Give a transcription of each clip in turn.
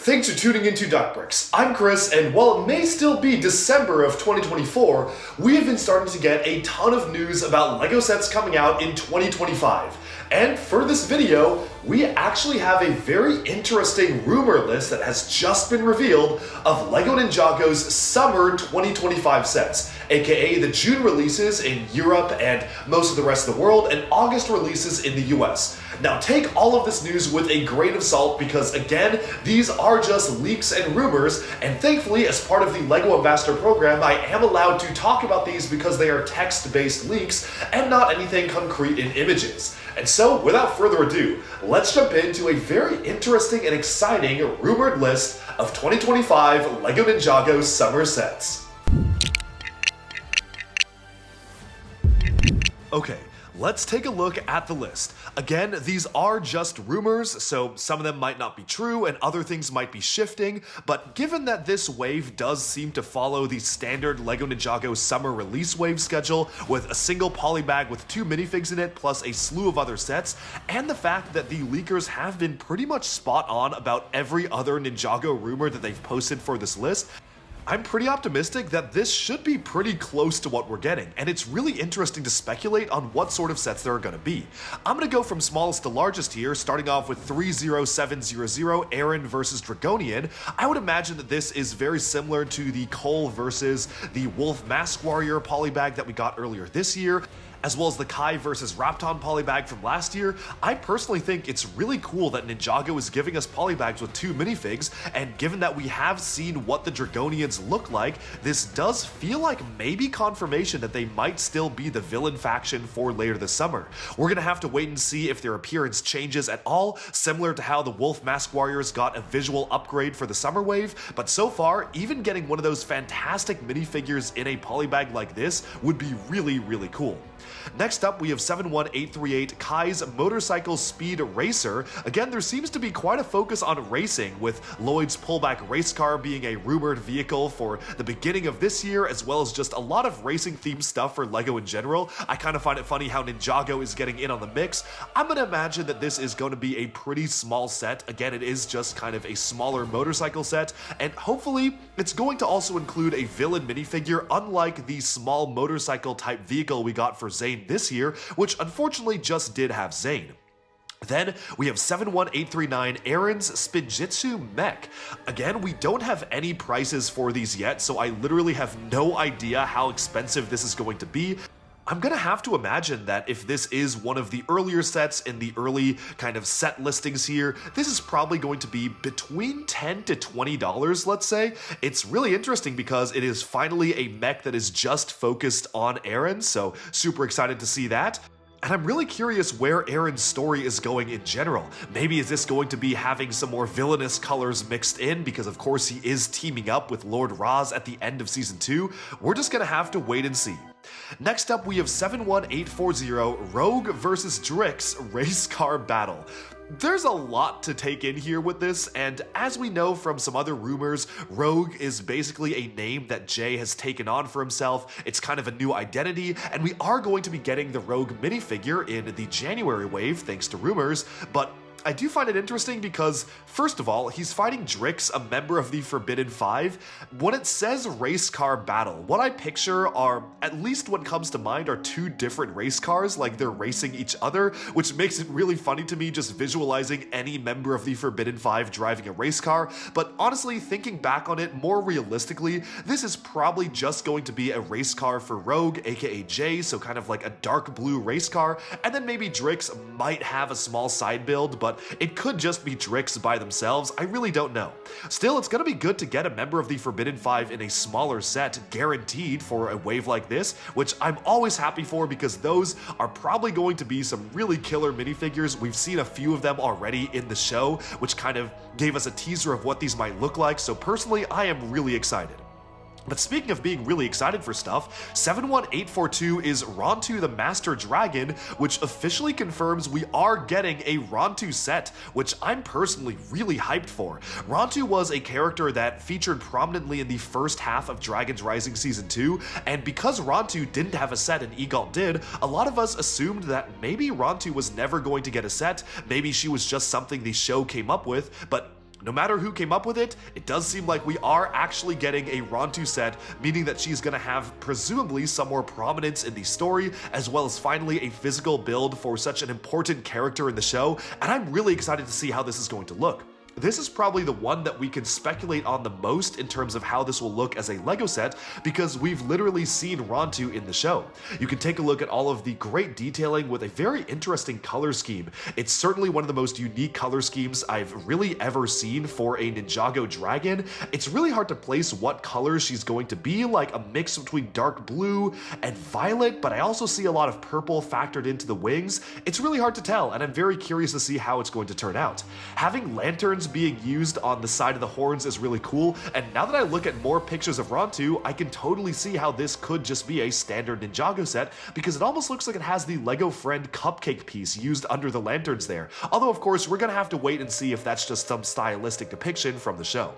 thanks for tuning into Bricks. I'm Chris, and while it may still be December of 2024, we have been starting to get a ton of news about LEGO sets coming out in 2025. And for this video, we actually have a very interesting rumor list that has just been revealed of LEGO Ninjago's Summer 2025 sets, aka the June releases in Europe and most of the rest of the world, and August releases in the US. Now take all of this news with a grain of salt because again, these are just leaks and rumors, and thankfully as part of the LEGO Ambassador program, I am allowed to talk about these because they are text-based leaks and not anything concrete in images. And so, without further ado, let's jump into a very interesting and exciting rumored list of 2025 LEGO Ninjago Summer sets. Okay, let's take a look at the list. Again, these are just rumors, so some of them might not be true and other things might be shifting, but given that this wave does seem to follow the standard LEGO Ninjago summer release wave schedule with a single polybag with 2 minifigs in it plus a slew of other sets, and the fact that the leakers have been pretty much spot on about every other Ninjago rumor that they've posted for this list, I'm pretty optimistic that this should be pretty close to what we're getting, and it's really interesting to speculate on what sort of sets there are going to be. I'm going to go from smallest to largest here, starting off with 30700 Arin versus Dragonian. I would imagine that this is very similar to the Cole versus the Wolf Mask Warrior polybag that we got earlier this year, as well as the Kai versus Rapton polybag from last year. I personally think it's really cool that Ninjago is giving us polybags with 2 minifigs, and given that we have seen what the Dragonians look like, this does feel like maybe confirmation that they might still be the villain faction for later this summer. We're gonna have to wait and see if their appearance changes at all, similar to how the Wolf Mask Warriors got a visual upgrade for the summer wave, but so far, even getting one of those fantastic minifigures in a polybag like this would be really, really cool. Next up, we have 71838 Kai's Motorcycle Speed Racer. Again, there seems to be quite a focus on racing, with Lloyd's pullback race car being a rumored vehicle for the beginning of this year, as well as just a lot of racing themed stuff for LEGO in general. I kind of find it funny how Ninjago is getting in on the mix. I'm going to imagine that this is going to be a pretty small set. Again, it is just kind of a smaller motorcycle set, and hopefully it's going to also include a villain minifigure, unlike the small motorcycle type vehicle we got for Zane this year, which unfortunately just did have Zane. Then we have 71839 Arin's Spinjitzu Mech. Again, we don't have any prices for these yet, so I literally have no idea how expensive this is going to be. I'm gonna have to imagine that if this is one of the earlier sets in the early kind of set listings here, this is probably going to be between $10 to $20, let's say. It's really interesting because it is finally a mech that is just focused on Arin, so super excited to see that. And I'm really curious where Arin's story is going in general. Maybe is this going to be having some more villainous colors mixed in, because of course he is teaming up with Lord Raz at the end of Season 2? We're just gonna have to wait and see. Next up, we have 71840 Rogue versus Drix Race Car Battle. There's a lot to take in here with this, and as we know from some other rumors, Rogue is basically a name that Jay has taken on for himself. It's kind of a new identity, and we are going to be getting the Rogue minifigure in the January wave thanks to rumors, but I do find it interesting because, first of all, he's fighting Drix, a member of the Forbidden Five. When it says race car battle, what I picture are, at least what comes to mind, are 2 different race cars, like they're racing each other, which makes it really funny to me just visualizing any member of the Forbidden Five driving a race car. But honestly, thinking back on it more realistically, this is probably just going to be a race car for Rogue, aka Jay, so kind of like a dark blue race car, and then maybe Drix might have a small side build, but it could just be Drix by themselves. I really don't know. Still, it's gonna be good to get a member of the Forbidden Five in a smaller set, guaranteed for a wave like this, which I'm always happy for because those are probably going to be some really killer minifigures. We've seen a few of them already in the show, which kind of gave us a teaser of what these might look like, so personally, I am really excited. But speaking of being really excited for stuff, 71842 is Rontu the Master Dragon, which officially confirms we are getting a Rontu set, which I'm personally really hyped for. Rontu was a character that featured prominently in the first half of Dragon's Rising Season 2, and because Rontu didn't have a set and Egalt did, a lot of us assumed that maybe Rontu was never going to get a set, maybe she was just something the show came up with, but No matter who came up with it, it does seem like we are actually getting a Rontu set, meaning that she's gonna have presumably some more prominence in the story, as well as finally a physical build for such an important character in the show, and I'm really excited to see how this is going to look. This is probably the one that we can speculate on the most in terms of how this will look as a LEGO set, because we've literally seen Rontu in the show. You can take a look at all of the great detailing with a very interesting color scheme. It's certainly one of the most unique color schemes I've really ever seen for a Ninjago dragon. It's really hard to place what color she's going to be, like a mix between dark blue and violet, but I also see a lot of purple factored into the wings. It's really hard to tell, and I'm very curious to see how it's going to turn out. Having lanterns being used on the side of the horns is really cool, and now that I look at more pictures of Rontu, I can totally see how this could just be a standard Ninjago set, because it almost looks like it has the Lego Friend cupcake piece used under the lanterns there. Although of course we're gonna have to wait and see if that's just some stylistic depiction from the show.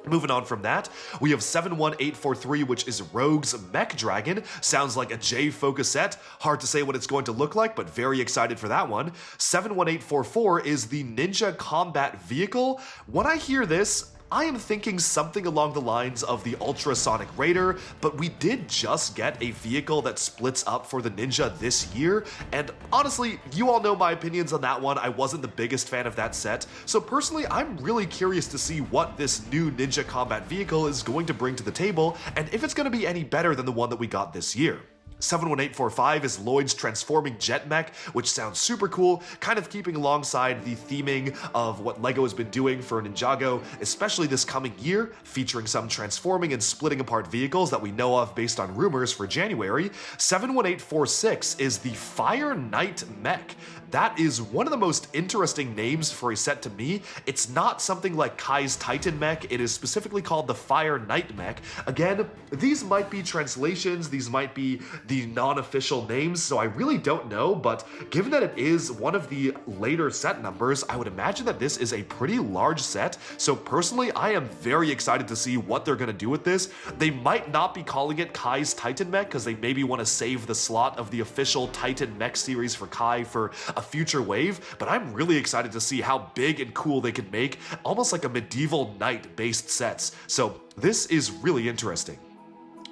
Moving on from that, we have 71843, which is Rogue's Mech Dragon. Sounds like a J-focus set. Hard to say what it's going to look like, but very excited for that one. 71844 is the Ninja Combat Vehicle. When I hear this, I am thinking something along the lines of the Ultrasonic Raider, but we did just get a vehicle that splits up for the Ninja this year, and honestly, you all know my opinions on that one. I wasn't the biggest fan of that set, so personally, I'm really curious to see what this new Ninja Combat Vehicle is going to bring to the table, and if it's going to be any better than the one that we got this year. 71845 is Lloyd's Transforming Jet Mech, which sounds super cool, kind of keeping alongside the theming of what LEGO has been doing for Ninjago, especially this coming year, featuring some transforming and splitting apart vehicles that we know of based on rumors for January. 71846 is the Fire Knight Mech. That is one of the most interesting names for a set to me. It's not something like Kai's Titan Mech, it is specifically called the Fire Knight Mech. Again, these might be translations, these might be the non-official names, so I really don't know, but given that it is one of the later set numbers, I would imagine that this is a pretty large set, so personally, I am very excited to see what they're gonna do with this. They might not be calling it Kai's Titan Mech, because they maybe want to save the slot of the official Titan Mech series for Kai for a future wave, but I'm really excited to see how big and cool they can make, almost like a medieval knight based sets, so this is really interesting.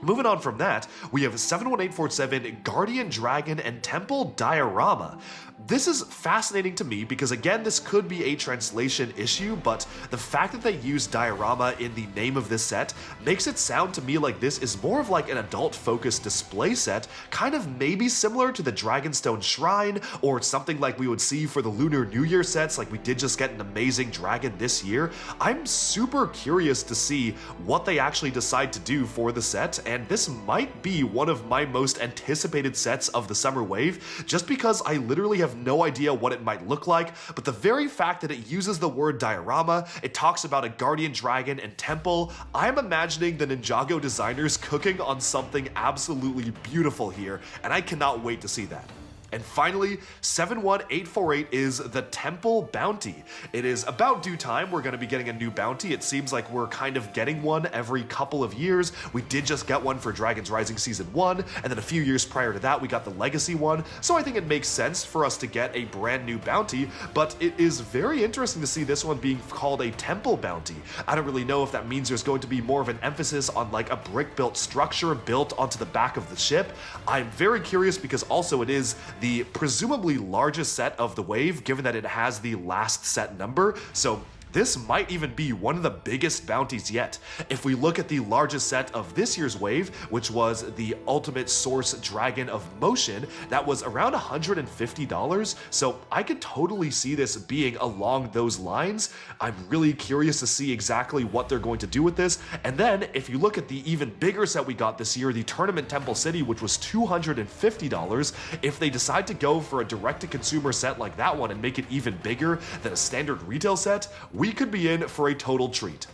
Moving on from that, we have 71847 Guardian Dragon and Temple Diorama. This is fascinating to me because again, this could be a translation issue, but the fact that they use diorama in the name of this set makes it sound to me like this is more of like an adult-focused display set, kind of maybe similar to the Dragonstone Shrine or something like we would see for the Lunar New Year sets, like we did just get an amazing dragon this year. I'm super curious to see what they actually decide to do for the set, and this might be one of my most anticipated sets of the summer wave, just because I literally have no idea what it might look like, but the very fact that it uses the word diorama, it talks about a guardian dragon and temple, I'm imagining the Ninjago designers cooking on something absolutely beautiful here, and I cannot wait to see that. And finally, 71848 is the Temple Bounty. It is about due time we're going to be getting a new bounty. It seems like we're kind of getting one every couple of years. We did just get one for Dragon's Rising Season 1, and then a few years prior to that we got the Legacy one, so I think it makes sense for us to get a brand new bounty, but it is very interesting to see this one being called a Temple Bounty. I don't really know if that means there's going to be more of an emphasis on like a brick-built structure built onto the back of the ship. I'm very curious because also it is the presumably largest set of the wave, given that it has the last set number, so this might even be one of the biggest bounties yet. If we look at the largest set of this year's wave, which was the Ultimate Source Dragon of Motion, that was around $150, so I could totally see this being along those lines. I'm really curious to see exactly what they're going to do with this, and then if you look at the even bigger set we got this year, the Tournament Temple City, which was $250, if they decide to go for a direct-to-consumer set like that one and make it even bigger than a standard retail set, we could be in for a total treat.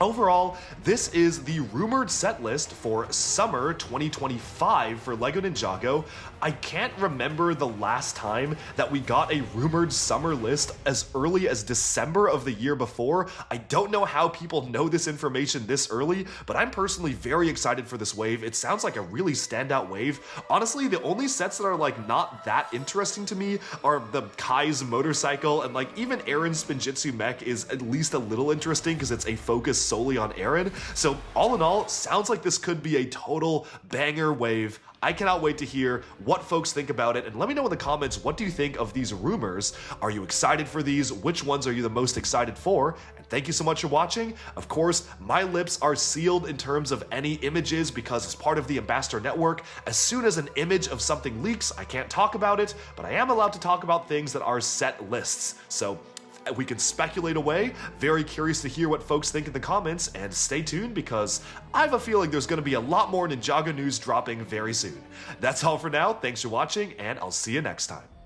Overall, this is the rumored set list for summer 2025 for LEGO Ninjago. I can't remember the last time that we got a rumored summer list as early as December of the year before. I don't know how people know this information this early, but I'm personally very excited for this wave. It sounds like a really standout wave. Honestly, the only sets that are like not that interesting to me are the Kai's motorcycle, and like even Arin's Spinjitzu mech is at least a little interesting because it's a focus solely on Arin. So all in all, sounds like this could be a total banger wave. I cannot wait to hear what folks think about it, and let me know in the comments, what do you think of these rumors? Are you excited for these? Which ones are you the most excited for? And thank you so much for watching. Of course, my lips are sealed in terms of any images because as part of the Ambassador Network, as soon as an image of something leaks, I can't talk about it, but I am allowed to talk about things that are set lists. So we can speculate away. Very curious to hear what folks think in the comments, and stay tuned because I have a feeling there's going to be a lot more Ninjago news dropping very soon. That's all for now. Thanks for watching, and I'll see you next time.